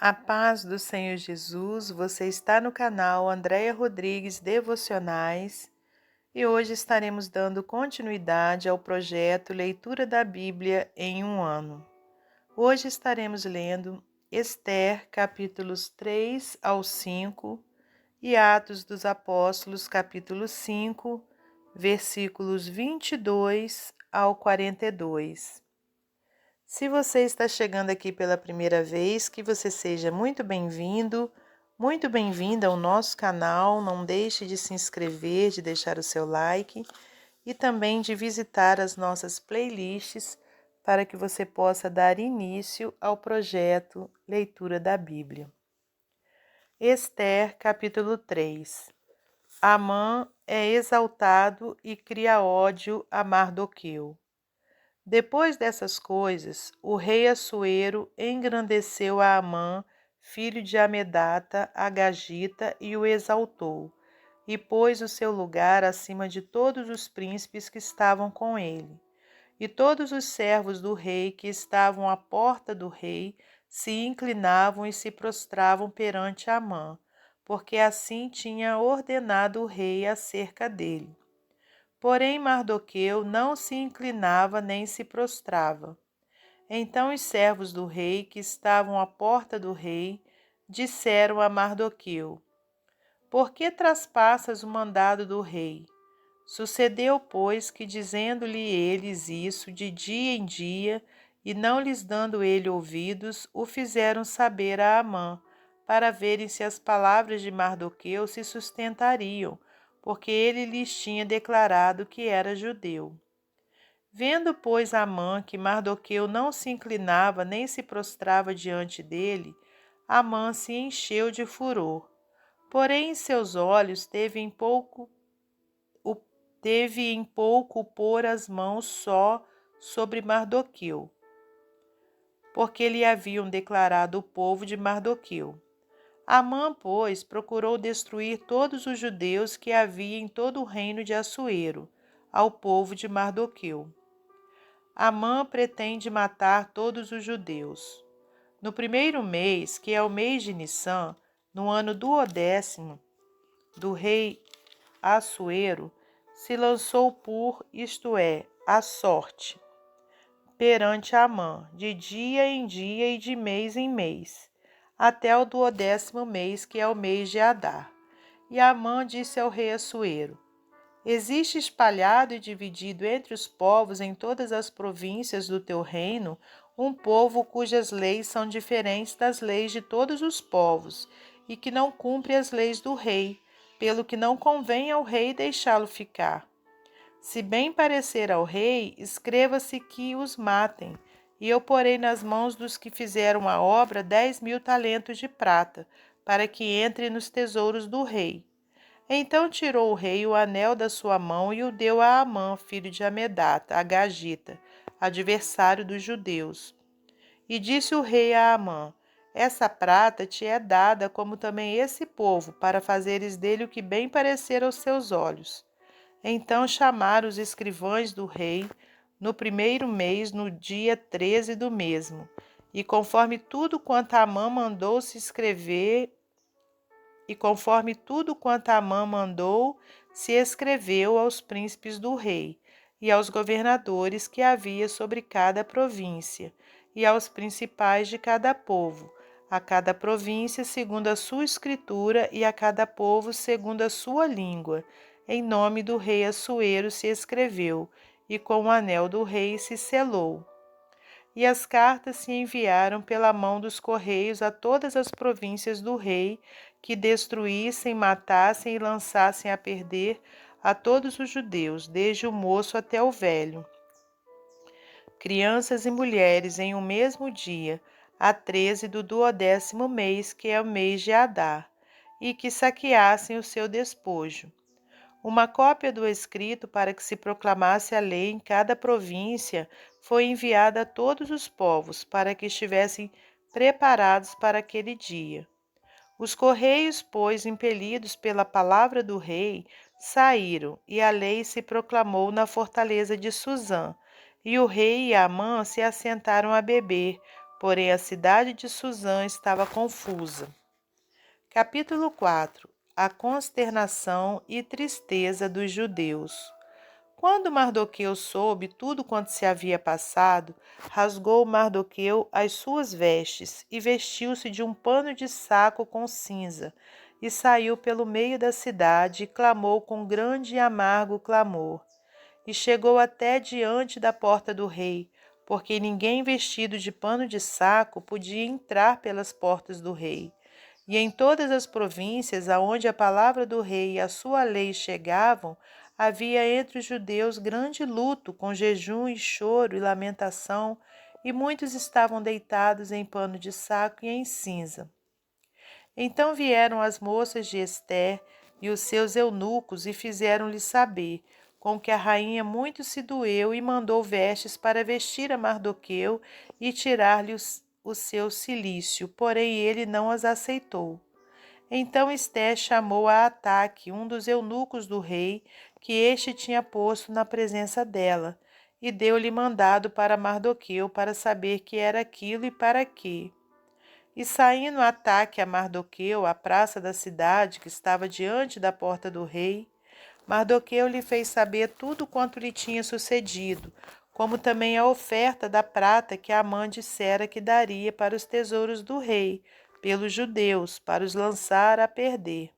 A paz do Senhor Jesus, você está no canal Andréia Rodrigues Devocionais e hoje estaremos dando continuidade ao projeto Leitura da Bíblia em um ano. Hoje estaremos lendo Esther, capítulos 3 ao 5 e Atos dos Apóstolos, capítulo 5, versículos 22 ao 42. Se você está chegando aqui pela primeira vez, que você seja muito bem-vindo, muito bem-vinda ao nosso canal. Não deixe de se inscrever, de deixar o seu like e também de visitar as nossas playlists para que você possa dar início ao projeto Leitura da Bíblia. Esther, capítulo 3. Amã é exaltado e cria ódio a Mardoqueu. Depois dessas coisas, o rei Assuero engrandeceu a Amã, filho de Amedata, Agagita, e o exaltou, e pôs o seu lugar acima de todos os príncipes que estavam com ele. E todos os servos do rei que estavam à porta do rei se inclinavam e se prostravam perante Amã, porque assim tinha ordenado o rei acerca dele. Porém Mardoqueu não se inclinava nem se prostrava. Então os servos do rei, que estavam à porta do rei, disseram a Mardoqueu: Por que traspassas o mandado do rei? Sucedeu, pois, que dizendo-lhe eles isso de dia em dia, e não lhes dando ele ouvidos, o fizeram saber a Amã, para verem se as palavras de Mardoqueu se sustentariam, porque ele lhes tinha declarado que era judeu. Vendo, pois, Amã que Mardoqueu não se inclinava nem se prostrava diante dele, Amã se encheu de furor. Porém, em seus olhos teve em pouco pôr as mãos só sobre Mardoqueu, porque lhe haviam declarado o povo de Mardoqueu. Amã, pois, procurou destruir todos os judeus que havia em todo o reino de Assuero, ao povo de Mardoqueu. Amã pretende matar todos os judeus. No primeiro mês, que é o mês de Nissan, no ano 12º do rei Assuero, se lançou isto é, a sorte, perante Amã, de dia em dia e de mês em mês, até o 12º mês, que é o mês de Adar. E Amã disse ao rei Assuero: Existe espalhado e dividido entre os povos em todas as províncias do teu reino um povo cujas leis são diferentes das leis de todos os povos, e que não cumpre as leis do rei, pelo que não convém ao rei deixá-lo ficar. Se bem parecer ao rei, escreva-se que os matem, e eu porei nas mãos dos que fizeram a obra 10.000 talentos de prata, para que entre nos tesouros do rei. Então tirou o rei o anel da sua mão e o deu a Amã, filho de Amedata, Agagita, adversário dos judeus. E disse o rei a Amã: Essa prata te é dada, como também esse povo, para fazeres dele o que bem parecer aos seus olhos. Então chamaram os escrivães do rei no primeiro mês, no dia 13 do mesmo, e conforme tudo quanto Amã mandou se escrever, se escreveu aos príncipes do rei, e aos governadores que havia sobre cada província, e aos principais de cada povo, a cada província segundo a sua escritura, e a cada povo segundo a sua língua. Em nome do rei Assuero se escreveu, e com o anel do rei se selou. E as cartas se enviaram pela mão dos correios a todas as províncias do rei, que destruíssem, matassem e lançassem a perder a todos os judeus, desde o moço até o velho, crianças e mulheres, em um mesmo dia, a 13 do 12º mês, que é o mês de Adar, e que saqueassem o seu despojo. Uma cópia do escrito para que se proclamasse a lei em cada província foi enviada a todos os povos, para que estivessem preparados para aquele dia. Os correios, pois, impelidos pela palavra do rei, saíram, e a lei se proclamou na fortaleza de Suzã. E o rei e Amã se assentaram a beber, porém a cidade de Suzã estava confusa. Capítulo 4. A consternação e tristeza dos judeus. Quando Mardoqueu soube tudo quanto se havia passado, rasgou Mardoqueu as suas vestes e vestiu-se de um pano de saco com cinza, e saiu pelo meio da cidade e clamou com grande e amargo clamor. E chegou até diante da porta do rei, porque ninguém vestido de pano de saco podia entrar pelas portas do rei. E em todas as províncias aonde a palavra do rei e a sua lei chegavam, havia entre os judeus grande luto, com jejum e choro e lamentação, e muitos estavam deitados em pano de saco e em cinza. Então vieram as moças de Ester e os seus eunucos e fizeram-lhe saber, com que a rainha muito se doeu e mandou vestes para vestir a Mardoqueu e tirar-lhe o seu cilício, porém ele não as aceitou. Então Esté chamou a Ataque, um dos eunucos do rei, que este tinha posto na presença dela, e deu-lhe mandado para Mardoqueu para saber que era aquilo e para quê. E saindo Ataque a Mardoqueu à praça da cidade, que estava diante da porta do rei, Mardoqueu lhe fez saber tudo quanto lhe tinha sucedido, como também a oferta da prata que Amã dissera que daria para os tesouros do rei, pelos judeus, para os lançar a perder.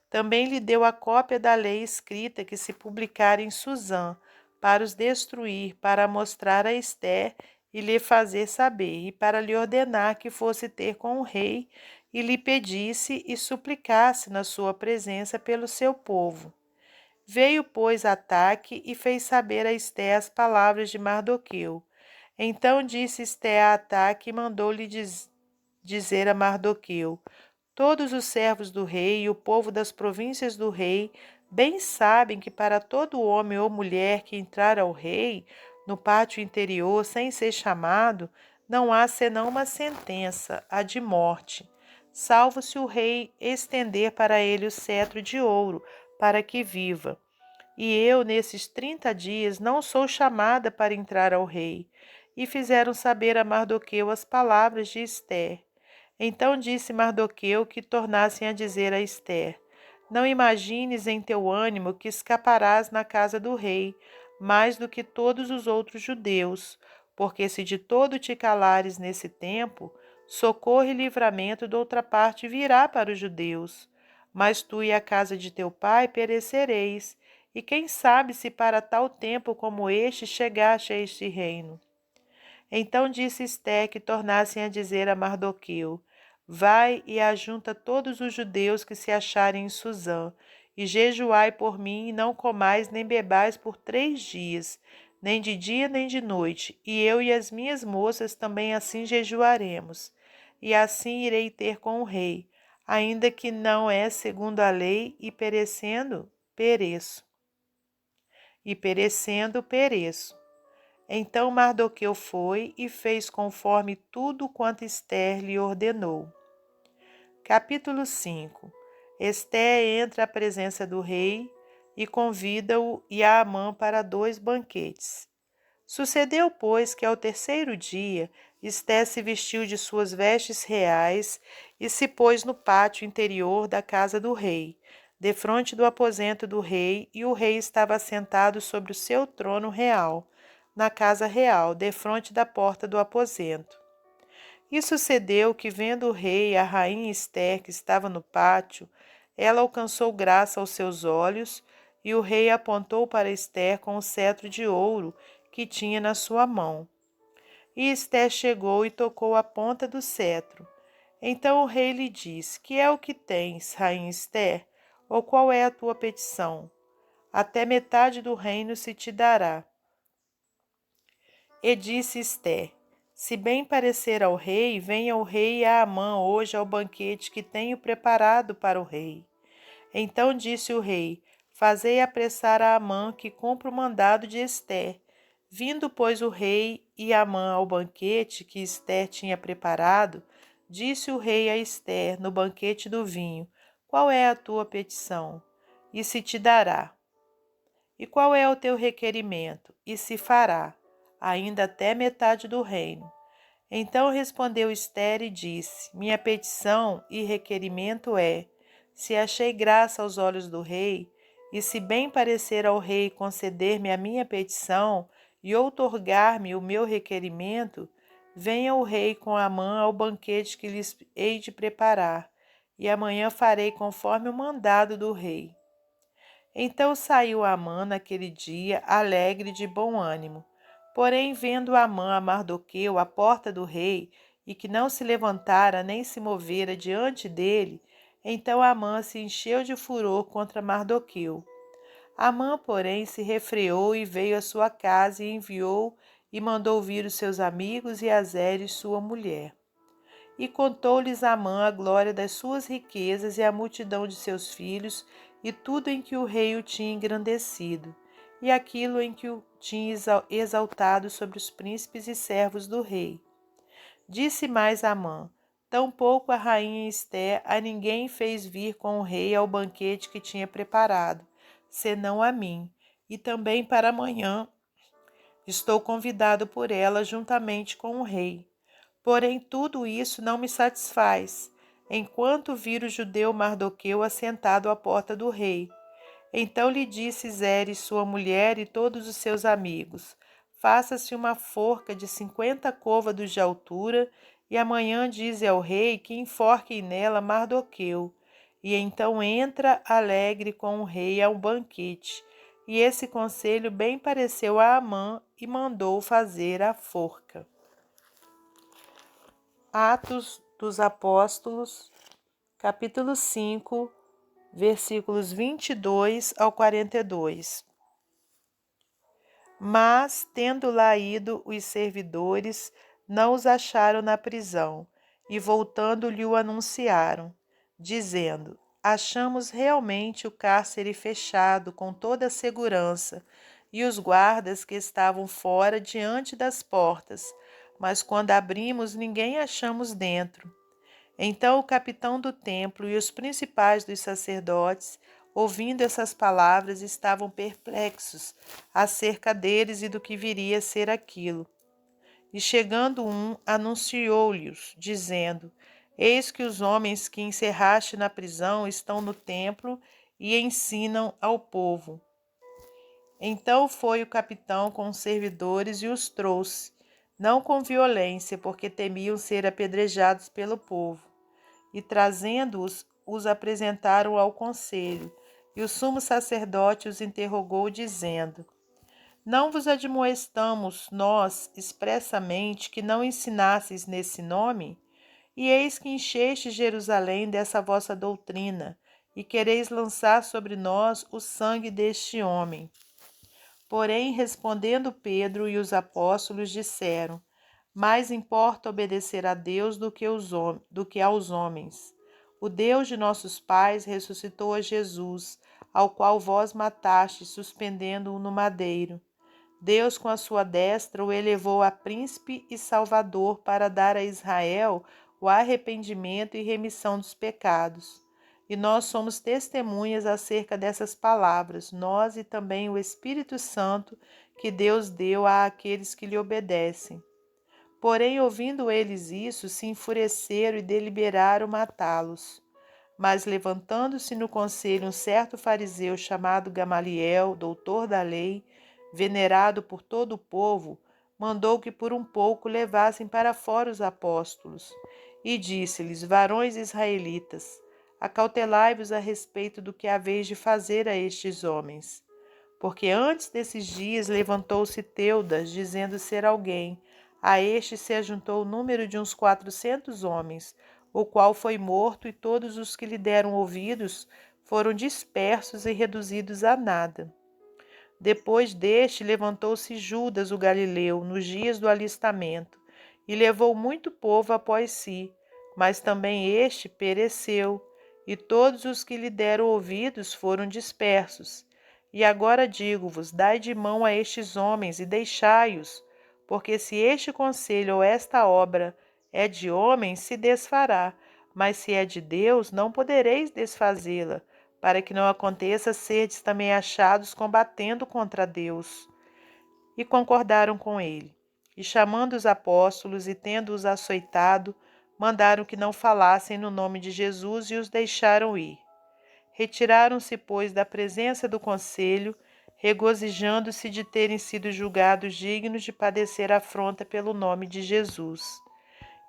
Também lhe deu a cópia da lei escrita que se publicara em Suzã, para os destruir, para mostrar a Ester e lhe fazer saber, e para lhe ordenar que fosse ter com o rei, e lhe pedisse e suplicasse na sua presença pelo seu povo. Veio, pois, Ataque e fez saber a Esté as palavras de Mardoqueu. Então disse Esté a Ataque e mandou-lhe dizer a Mardoqueu: todos os servos do rei e o povo das províncias do rei bem sabem que para todo homem ou mulher que entrar ao rei no pátio interior sem ser chamado, não há senão uma sentença, a de morte, salvo se o rei estender para ele o cetro de ouro, para que viva. E eu, nesses 30 dias, não sou chamada para entrar ao rei. E fizeram saber a Mardoqueu as palavras de Ester. Então disse Mardoqueu que tornassem a dizer a Ester: não imagines em teu ânimo que escaparás na casa do rei, mais do que todos os outros judeus, porque se de todo te calares nesse tempo, socorro e livramento de outra parte virá para os judeus. Mas tu e a casa de teu pai perecereis, e quem sabe se para tal tempo como este chegaste a este reino. Então disse Esté que tornassem a dizer a Mardoqueu: vai e ajunta todos os judeus que se acharem em Suzã, e jejuai por mim, e não comais nem bebais por 3 dias, nem de dia nem de noite, e eu e as minhas moças também assim jejuaremos. E assim irei ter com o rei, ainda que não é segundo a lei, e perecendo, pereço. E perecendo, pereço. Então Mardoqueu foi e fez conforme tudo quanto Ester lhe ordenou. Capítulo 5. Ester entra à presença do rei e convida-o e a Amã para 2 banquetes. Sucedeu, pois, que ao 3º dia Ester se vestiu de suas vestes reais e se pôs no pátio interior da casa do rei, defronte do aposento do rei, e o rei estava assentado sobre o seu trono real, na casa real, defronte da porta do aposento. E sucedeu que, vendo o rei e a rainha Ester que estava no pátio, ela alcançou graça aos seus olhos, e o rei apontou para Ester com o cetro de ouro que tinha na sua mão. E Ester chegou e tocou a ponta do cetro. Então o rei lhe disse: que é o que tens, rainha Ester? Ou qual é a tua petição? Até metade do reino se te dará. E disse Ester: se bem parecer ao rei, venha o rei e a Amã hoje ao banquete que tenho preparado para o rei. Então disse o rei: fazei apressar a Amã que cumpra o mandado de Ester. Vindo, pois, o rei e Amã ao banquete que Ester tinha preparado, disse o rei a Ester no banquete do vinho: qual é a tua petição? E se te dará. E qual é o teu requerimento? E se fará, ainda até metade do reino. Então respondeu Ester e disse: Minha petição e requerimento é: se achei graça aos olhos do rei, e se bem parecer ao rei conceder-me a minha petição e outorgar-me o meu requerimento, venha o rei com Amã ao banquete que lhes hei de preparar, e amanhã farei conforme o mandado do rei. Então saiu Amã naquele dia, alegre de bom ânimo. Porém, vendo Amã a Mardoqueu à porta do rei, e que não se levantara nem se movera diante dele, então Amã se encheu de furor contra Mardoqueu. Amã, porém, se refreou e veio à sua casa e enviou e mandou vir os seus amigos e Azeres, sua mulher. E contou-lhes Amã a glória das suas riquezas e a multidão de seus filhos, e tudo em que o rei o tinha engrandecido, e aquilo em que o tinha exaltado sobre os príncipes e servos do rei. Disse mais Amã: Tampouco a rainha Ester a ninguém fez vir com o rei ao banquete que tinha preparado, senão a mim, e também para amanhã estou convidado por ela juntamente com o rei. Porém, tudo isso não me satisfaz, enquanto vir o judeu Mardoqueu assentado à porta do rei. Então lhe disse Zeres, sua mulher, e todos os seus amigos: Faça-se uma forca de 50 côvados de altura, e amanhã dize ao rei que enforquem nela Mardoqueu. E então entra alegre com o rei ao banquete. E esse conselho bem pareceu a Amã, e mandou fazer a forca. Atos dos Apóstolos, capítulo 5, versículos 22 ao 42. Mas, tendo lá ido os servidores, não os acharam na prisão, e voltando lhe o anunciaram, dizendo: Achamos realmente o cárcere fechado com toda a segurança, e os guardas que estavam fora diante das portas, mas quando abrimos ninguém achamos dentro. Então o capitão do templo e os principais dos sacerdotes, ouvindo essas palavras, estavam perplexos acerca deles e do que viria a ser aquilo. E chegando um, anunciou-lhes, dizendo: Eis que os homens que encerraste na prisão estão no templo e ensinam ao povo. Então foi o capitão com os servidores e os trouxe, não com violência, porque temiam ser apedrejados pelo povo. E trazendo-os, os apresentaram ao conselho. E o sumo sacerdote os interrogou, dizendo: Não vos admoestamos nós expressamente que não ensinasseis nesse nome? E eis que encheste Jerusalém dessa vossa doutrina, e quereis lançar sobre nós o sangue deste homem. Porém, respondendo Pedro e os apóstolos, disseram: Mais importa obedecer a Deus do que aos homens. O Deus de nossos pais ressuscitou a Jesus, ao qual vós matastes, suspendendo-o no madeiro. Deus, com a sua destra, o elevou a príncipe e salvador para dar a Israel o arrependimento e remissão dos pecados. E nós somos testemunhas acerca dessas palavras, nós e também o Espírito Santo que Deus deu àqueles que lhe obedecem. Porém, ouvindo eles isso, se enfureceram e deliberaram matá-los. Mas, levantando-se no conselho um certo fariseu chamado Gamaliel, doutor da lei, venerado por todo o povo, mandou que por um pouco levassem para fora os apóstolos. E disse-lhes: Varões israelitas, acautelai-vos a respeito do que haveis de fazer a estes homens. Porque antes desses dias levantou-se Teudas, dizendo ser alguém. A este se ajuntou o número de uns 400 homens, o qual foi morto, e todos os que lhe deram ouvidos foram dispersos e reduzidos a nada. Depois deste, levantou-se Judas o Galileu, nos dias do alistamento, e levou muito povo após si, mas também este pereceu, e todos os que lhe deram ouvidos foram dispersos. E agora digo-vos: dai de mão a estes homens e deixai-os, porque se este conselho ou esta obra é de homens, se desfará, mas se é de Deus, não podereis desfazê-la, para que não aconteça serdes também achados combatendo contra Deus. E concordaram com ele. E chamando os apóstolos e tendo-os açoitado, mandaram que não falassem no nome de Jesus e os deixaram ir. Retiraram-se, pois, da presença do conselho, regozijando-se de terem sido julgados dignos de padecer afronta pelo nome de Jesus.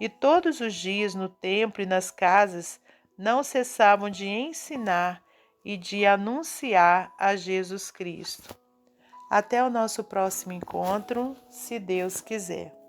E todos os dias no templo e nas casas não cessavam de ensinar e de anunciar a Jesus Cristo. Até o nosso próximo encontro, se Deus quiser.